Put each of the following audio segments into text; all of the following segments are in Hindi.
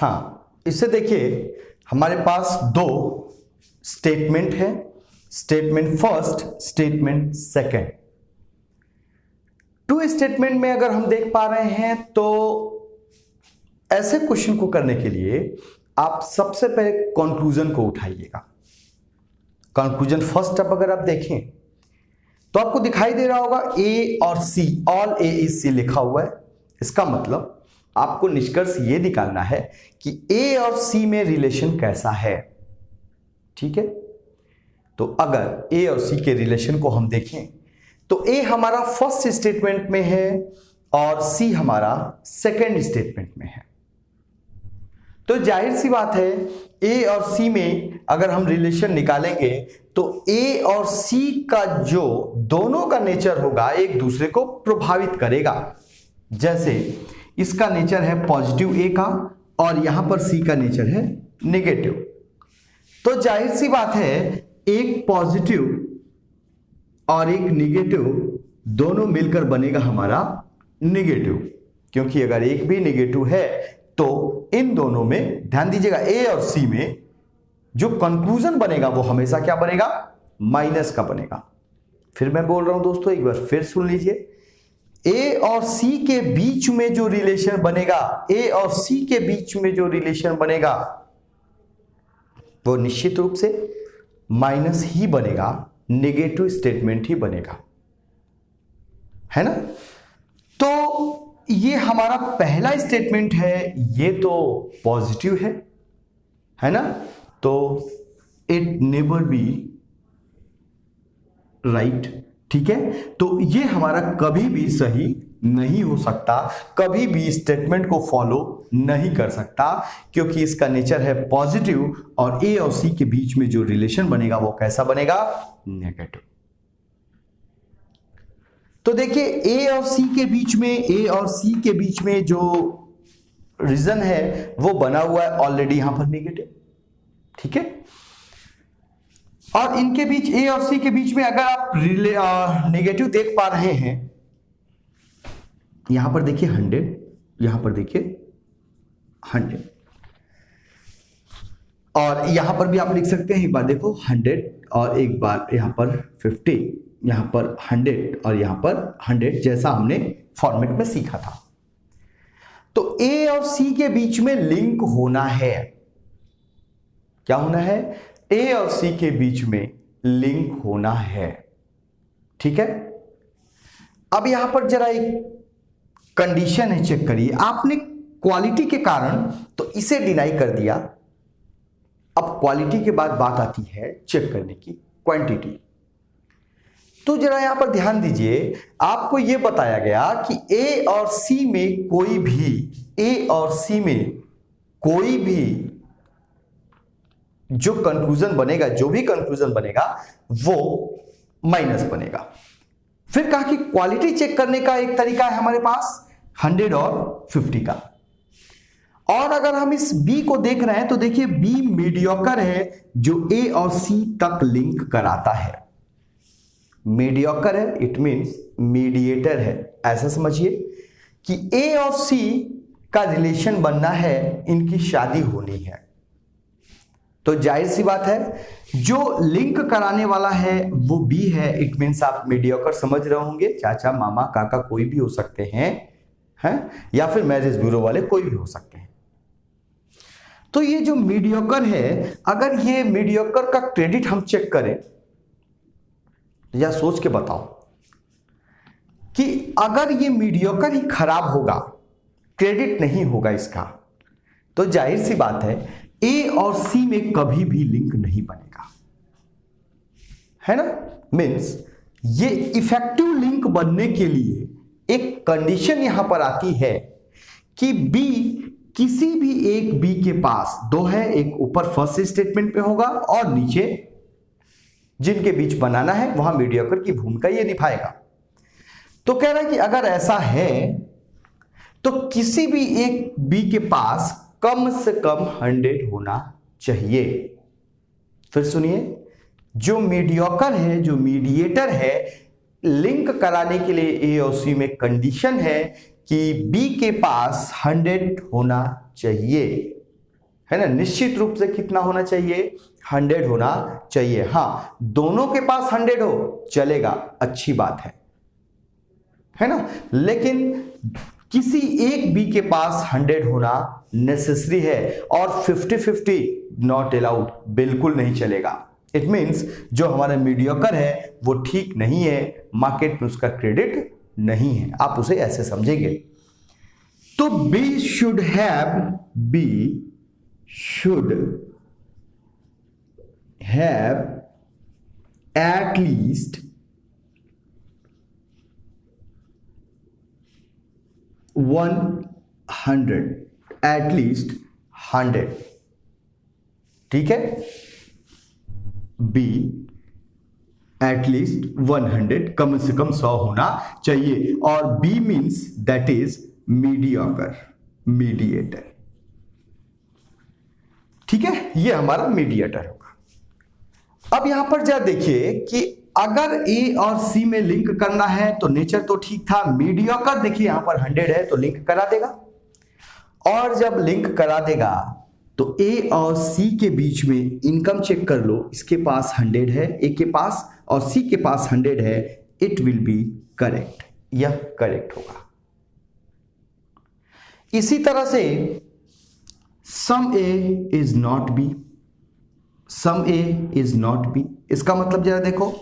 हाँ, इससे देखिए हमारे पास दो स्टेटमेंट है, statement first, statement second. Two statement में अगर हम देख पा रहे हैं तो ऐसे क्वेश्चन को करने के लिए आप सबसे पहले कंक्लूजन को उठाइएगा। कंक्लूजन फर्स्ट स्टेप अगर आप देखें तो आपको दिखाई दे रहा होगा ए और सी, ऑल ए इज सी लिखा हुआ है। इसका मतलब आपको निष्कर्ष ये निकालना है कि ए और सी में रिलेशन कैसा है। ठीक है, तो अगर ए और सी के रिलेशन को हम देखें तो ए हमारा फर्स्ट स्टेटमेंट में है और सी हमारा सेकंड स्टेटमेंट में है। तो जाहिर सी बात है ए और सी में अगर हम रिलेशन निकालेंगे तो ए और सी का जो दोनों का नेचर होगा एक दूसरे को प्रभावित करेगा। जैसे इसका नेचर है पॉजिटिव ए का और यहां पर सी का नेचर है नेगेटिव। तो जाहिर सी बात है एक पॉजिटिव और एक नेगेटिव दोनों मिलकर बनेगा हमारा नेगेटिव, क्योंकि अगर एक भी नेगेटिव है तो इन दोनों में ध्यान दीजिएगा ए और सी में जो कंक्लूजन बनेगा वो हमेशा क्या बनेगा, माइनस का बनेगा। फिर मैं बोल रहा हूं दोस्तों, एक बार फिर सुन लीजिए, ए और सी के बीच में जो रिलेशन बनेगा, ए और सी के बीच में जो रिलेशन बनेगा वो निश्चित रूप से माइनस ही बनेगा, नेगेटिव स्टेटमेंट ही बनेगा, है ना। तो ये हमारा पहला स्टेटमेंट है, ये तो पॉजिटिव है ना। तो इट नेवर बी राइट। ठीक है, तो ये हमारा कभी भी सही नहीं हो सकता, कभी भी स्टेटमेंट को फॉलो नहीं कर सकता, क्योंकि इसका नेचर है पॉजिटिव और ए और सी के बीच में जो रिलेशन बनेगा वो कैसा बनेगा, नेगेटिव। तो देखिए ए और सी के बीच में जो रीजन है वो बना हुआ है ऑलरेडी यहां पर नेगेटिव। ठीक है, और इनके बीच ए और सी के बीच में अगर आप नेगेटिव देख पा रहे हैं, यहां पर देखिए 100, यहां पर देखिए 100, और यहां पर भी आप लिख सकते हैं, एक बार देखो 100 और एक बार यहां पर 50, यहां पर 100 और यहां पर 100, जैसा हमने फॉर्मेट में सीखा था। तो ए और सी के बीच में लिंक होना है। क्या होना है, ए और सी के बीच में लिंक होना है। ठीक है, अब यहां पर जरा एक कंडीशन है, चेक करिए। आपने क्वालिटी के कारण तो इसे डिनाई कर दिया, अब क्वालिटी के बाद बात आती है चेक करने की, क्वांटिटी। तो जरा यहां पर ध्यान दीजिए, आपको यह बताया गया कि ए और सी में कोई भी जो कंक्लूजन बनेगा, जो भी कंक्लूजन बनेगा वो माइनस बनेगा। फिर कहा कि क्वालिटी चेक करने का एक तरीका है हमारे पास 100 और 50 का। और अगर हम इस बी को देख रहे हैं तो देखिए बी मीडियोकर है, जो ए और सी तक लिंक कराता है। मीडियोकर है, इट मींस मीडिएटर है। ऐसा समझिए कि ए और सी का रिलेशन बनना है, इनकी शादी होनी है। तो जाहिर सी बात है जो लिंक कराने वाला है वो बी है, इट मींस आप मीडियोकर समझ रहे होंगे, चाचा मामा काका कोई भी हो सकते हैं या फिर मैरिज ब्यूरो वाले कोई भी हो सकते हैं। तो ये जो मीडियोकर है, अगर ये मीडियोकर का क्रेडिट हम चेक करें या सोच के बताओ कि अगर ये मीडियोकर ही खराब होगा, क्रेडिट नहीं होगा इसका, तो जाहिर सी बात है ए और सी में कभी भी लिंक नहीं बनेगा, है ना। मींस ये इफेक्टिव लिंक बनने के लिए एक कंडीशन यहां पर आती है कि बी, किसी भी एक बी के पास दो है, एक ऊपर फर्स्ट स्टेटमेंट में होगा और नीचे जिनके बीच बनाना है वहां मीडियोकर की भूमिका ये निभाएगा। तो कह रहा है कि अगर ऐसा है तो किसी भी एक बी के पास कम से कम 100 होना चाहिए। फिर सुनिए, जो मीडियोकर है, जो मीडिएटर है, लिंक कराने के लिए ए और सी में कंडीशन है कि बी के पास 100 होना चाहिए। है ना, निश्चित रूप से कितना होना चाहिए, 100 होना चाहिए। हाँ, दोनों के पास 100 हो चलेगा, अच्छी बात है ना, लेकिन किसी एक बी के पास 100 होना नेसेसरी है और 50-50 नॉट अलाउड, बिल्कुल नहीं चलेगा। इट मींस जो हमारा मीडियोकर है वो ठीक नहीं है, मार्केट में उसका क्रेडिट नहीं है, आप उसे ऐसे समझेंगे। तो B should have at least 100, at least 100, ठीक है, बी एट लीस्ट 100, कम से कम 100 होना चाहिए। और B means that is mediocre, mediator, ठीक है, ये हमारा मीडिएटर होगा। अब यहां पर जरा देखिए कि अगर ए और सी में लिंक करना है तो नेचर तो ठीक था, मीडियोकर देखिए यहां पर 100 है तो लिंक करा देगा, और जब लिंक करा देगा तो ए और सी के बीच में इनकम चेक कर लो, इसके पास 100 है ए के पास और सी के पास 100 है, इट विल बी करेक्ट, यह करेक्ट होगा। इसी तरह से some A is not B, some A is not B, इसका मतलब जरा देखो,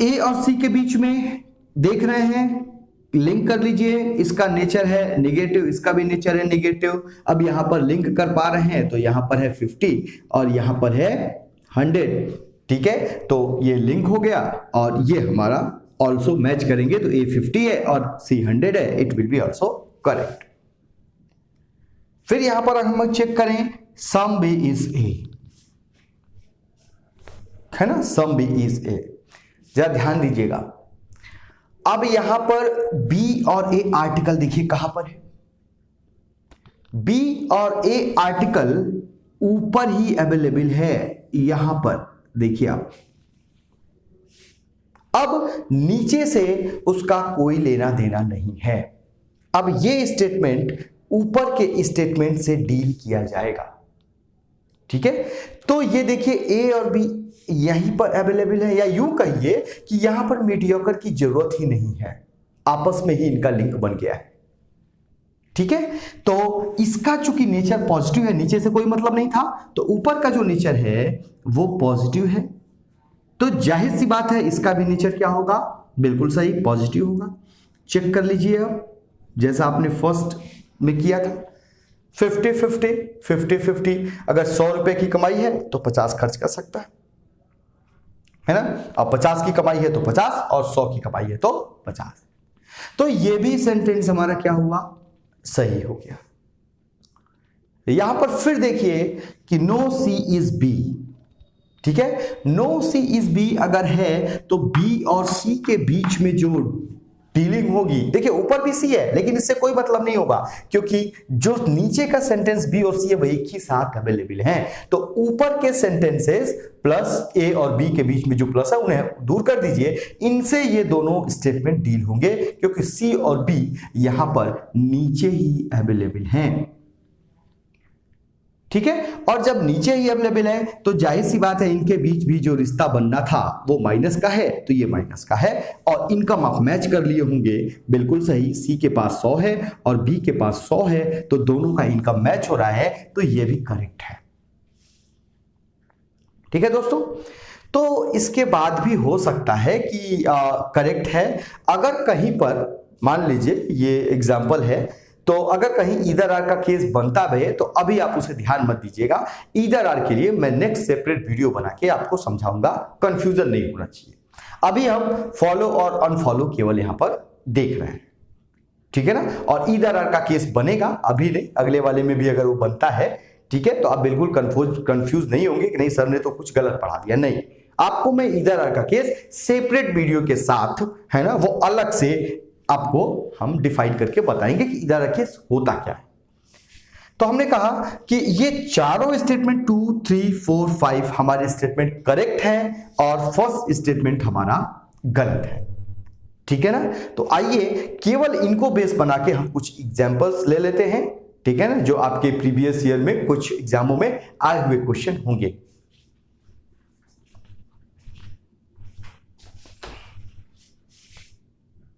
ए और सी के बीच में देख रहे हैं, लिंक कर लीजिए, इसका नेचर है नेगेटिव, इसका भी नेचर है नेगेटिव। अब यहां पर लिंक कर पा रहे हैं तो यहां पर है 50 और यहां पर है 100, ठीक है, तो ये लिंक हो गया और ये हमारा ऑल्सो मैच करेंगे, तो ए 50 है और सी 100 है, it will B also correct. फिर यहां पर हम चेक करें, सम बी इज ए, है ना, सम बी इज ए, जरा ध्यान दीजिएगा। अब यहां पर बी और ए आर्टिकल देखिए कहां पर है, बी और ए आर्टिकल ऊपर ही अवेलेबल है, यहां पर देखिए आप। अब नीचे से उसका कोई लेना देना नहीं है। अब ये स्टेटमेंट ऊपर के स्टेटमेंट से डील किया जाएगा, ठीक है। तो ये देखिए ए और बी यहीं पर अवेलेबल है, या यूं कहिए कि यहां पर मीडियोकर की जरूरत ही नहीं है, आपस में ही इनका लिंक बन गया है, ठीक है। तो इसका चूंकि नेचर पॉजिटिव है, नीचे से कोई मतलब नहीं था, तो ऊपर का जो नेचर है वो पॉजिटिव है, तो जाहिर सी बात है इसका भी नेचर क्या होगा, बिल्कुल सही पॉजिटिव होगा। चेक कर लीजिए अब, जैसा आपने फर्स्ट में किया था, 50-50 50-50, अगर 100 रुपए की कमाई है तो 50 खर्च कर सकता है ना, अब 50 की कमाई है तो 50 और 100 की कमाई है तो 50, तो ये भी सेंटेंस हमारा क्या हुआ, सही हो गया। यहां पर फिर देखिए कि नो सी इज बी, ठीक है, नो सी इज बी अगर है तो बी और सी के बीच में जो डीलिंग होगी, देखिए ऊपर भी सी है लेकिन इससे कोई मतलब नहीं होगा, क्योंकि जो नीचे का सेंटेंस बी और सी है वही एक ही साथ अवेलेबल हैं, तो ऊपर के सेंटेंसेस प्लस ए और बी के बीच में जो प्लस है उन्हें दूर कर दीजिए, इनसे ये दोनों स्टेटमेंट डील होंगे, क्योंकि सी और बी यहां पर नीचे ही अवेलेबल हैं, ठीक है। और जब नीचे ही अवेलेबल है तो जाहिर सी बात है इनके बीच भी जो रिश्ता बनना था वो माइनस का है, तो ये माइनस का है, और इनकम आप मैच कर लिए होंगे, बिल्कुल सही, सी के पास 100 है और बी के पास 100 है, तो दोनों का इनकम मैच हो रहा है, तो ये भी करेक्ट है, ठीक है दोस्तों। तो इसके बाद भी हो सकता है कि करेक्ट है, अगर कहीं पर मान लीजिए ये एग्जाम्पल है, तो अगर कहीं ईदर आर का केस बनता है तो अभी आप उसे ध्यान मत दीजिएगा, ईदर आर के लिए मैं नेक्स्ट सेपरेट वीडियो बना के आपको समझाऊंगा, कंफ्यूजन नहीं होना चाहिए। अभी हम फॉलो और अनफॉलो केवल यहां पर देख रहे हैं, ठीक है ना, और ईदर आर का केस बनेगा, अभी नहीं, अगले वाले में भी अगर वो बनता है, ठीक है, तो आप बिल्कुल कंफ्यूज नहीं होंगे कि नहीं सर ने तो कुछ गलत पढ़ा दिया, नहीं, आपको मैं ईदर आर का केस सेपरेट वीडियो के साथ, है ना, वो अलग से आपको हम डिफाइन करके बताएंगे कि इधर केस होता क्या है। तो हमने कहा कि ये चारों स्टेटमेंट 2, 3, 4, 5 हमारे स्टेटमेंट करेक्ट है और फर्स्ट स्टेटमेंट हमारा गलत है, ठीक है ना। तो आइए केवल इनको बेस बना के हम कुछ एग्जांपल्स ले लेते हैं, ठीक है ना, जो आपके प्रीवियस ईयर में कुछ एग्जामों में आए हुए क्वेश्चन होंगे।